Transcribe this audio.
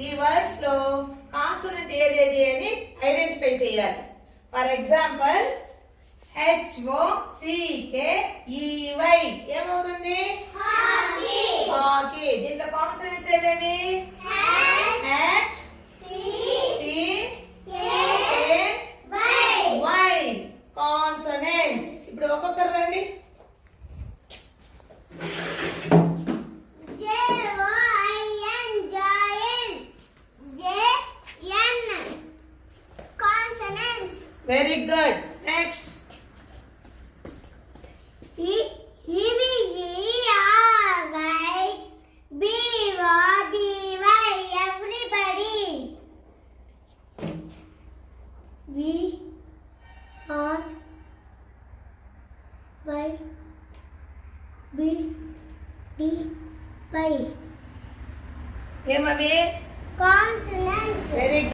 ఈ వర్డ్స్ లో కాన్సోనెంట్ ఏదేది అని ఐడెంటిఫై చేయాలి. ఫర్ ఎగ్జాంపుల్ HOCKEY ఏమవుతుంది? హాకీ. దీంట్లో కాన్సోనెంట్స్ ఏమేమి? H C K Y consonants. ఇప్పుడు ఒక్కొక్కరు రండి. Very good. Next. Everybody. We are by B D by ఏమవి? consonant.